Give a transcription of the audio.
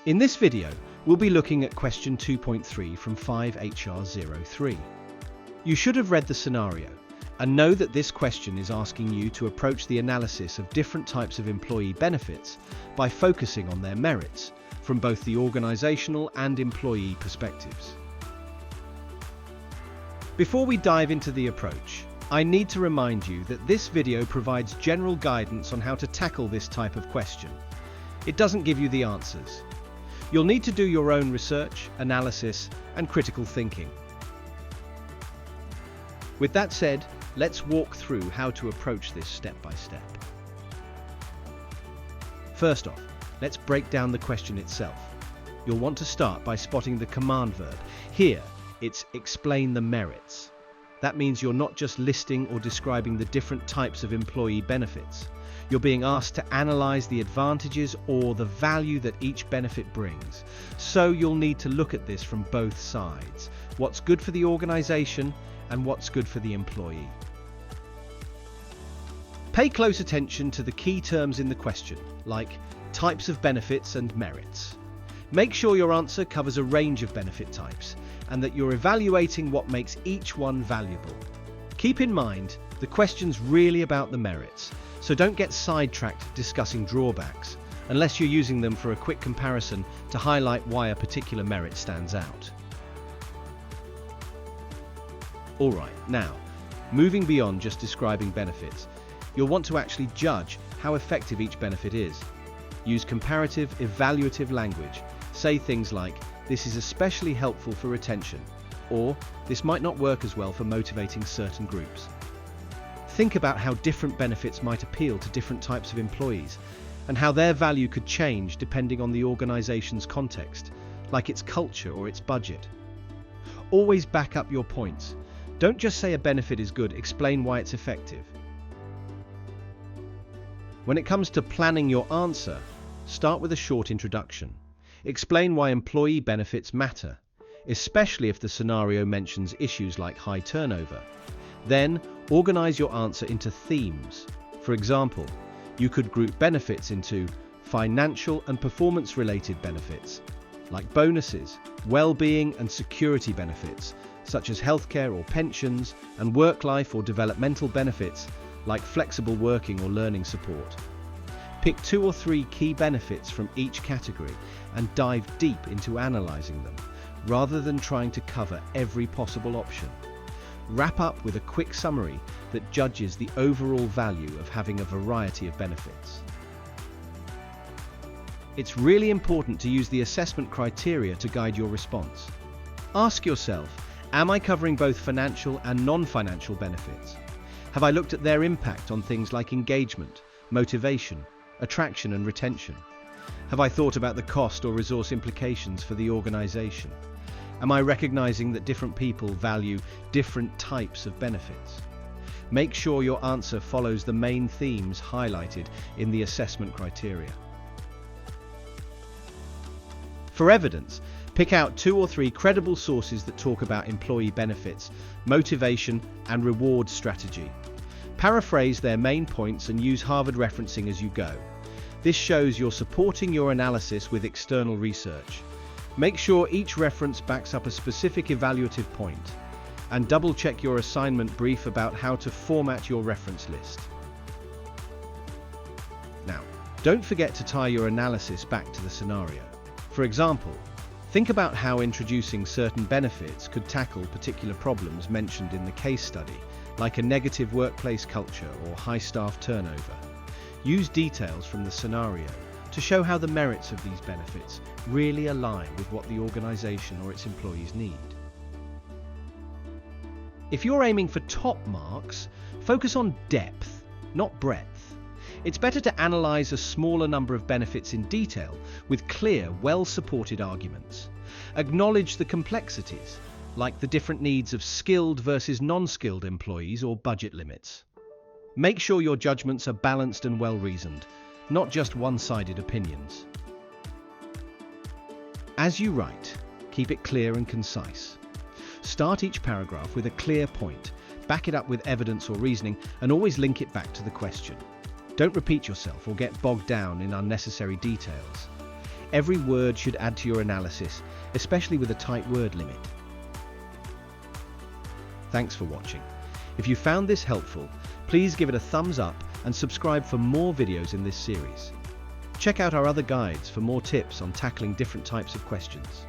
In this video, we'll be looking at question 2.3 from 5HR03. You should have read the scenario and know that this question is asking you to approach the analysis of different types of employee benefits by focusing on their merits from both the organizational and employee perspectives. Before we dive into the approach, I need to remind you that this video provides general guidance on how to tackle this type of question. It doesn't give you the answers. You'll need to do your own research, analysis, and critical thinking. With that said, let's walk through how to approach this step by step. First off, let's break down the question itself. You'll want to start by spotting the command verb. Here, it's explain the merits. That means you're not just listing or describing the different types of employee benefits. You're being asked to analyze the advantages or the value that each benefit brings. So you'll need to look at this from both sides. What's good for the organization and what's good for the employee. Pay close attention to the key terms in the question, like types of benefits and merits. Make sure your answer covers a range of benefit types and that you're evaluating what makes each one valuable. Keep in mind, the question's really about the merits, so don't get sidetracked discussing drawbacks, unless you're using them for a quick comparison to highlight why a particular merit stands out. Alright, now, moving beyond just describing benefits, you'll want to actually judge how effective each benefit is. Use comparative, evaluative language. Say things like, this is especially helpful for retention, or this might not work as well for motivating certain groups. Think about how different benefits might appeal to different types of employees, and how their value could change depending on the organization's context, like its culture or its budget. Always back up your points. Don't just say a benefit is good, explain why it's effective. When it comes to planning your answer, start with a short introduction. Explain why employee benefits matter, especially if the scenario mentions issues like high turnover. Then, organize your answer into themes. For example, you could group benefits into financial and performance-related benefits, like bonuses, well-being and security benefits, such as healthcare or pensions, and work-life or developmental benefits, like flexible working or learning support. Pick 2 or 3 key benefits from each category and dive deep into analyzing them, rather than trying to cover every possible option. Wrap up with a quick summary that judges the overall value of having a variety of benefits. It's really important to use the assessment criteria to guide your response. Ask yourself, am I covering both financial and non-financial benefits? Have I looked at their impact on things like engagement, motivation, attraction and retention? Have I thought about the cost or resource implications for the organization? Am I recognizing that different people value different types of benefits? Make sure your answer follows the main themes highlighted in the assessment criteria. For evidence, pick out 2 or 3 credible sources that talk about employee benefits, motivation, and reward strategy. Paraphrase their main points and use Harvard referencing as you go. This shows you're supporting your analysis with external research. Make sure each reference backs up a specific evaluative point, and double-check your assignment brief about how to format your reference list. Now, don't forget to tie your analysis back to the scenario. For example, think about how introducing certain benefits could tackle particular problems mentioned in the case study, like a negative workplace culture or high staff turnover. Use details from the scenario to show how the merits of these benefits really align with what the organization or its employees need. If you're aiming for top marks, focus on depth, not breadth. It's better to analyze a smaller number of benefits in detail with clear, well-supported arguments. Acknowledge the complexities, like the different needs of skilled versus non-skilled employees or budget limits. Make sure your judgments are balanced and well-reasoned, not just one-sided opinions. As you write, keep it clear and concise. Start each paragraph with a clear point, back it up with evidence or reasoning, and always link it back to the question. Don't repeat yourself or get bogged down in unnecessary details. Every word should add to your analysis, especially with a tight word limit. Thanks for watching. If you found this helpful, please give it a thumbs up and subscribe for more videos in this series. Check out our other guides for more tips on tackling different types of questions.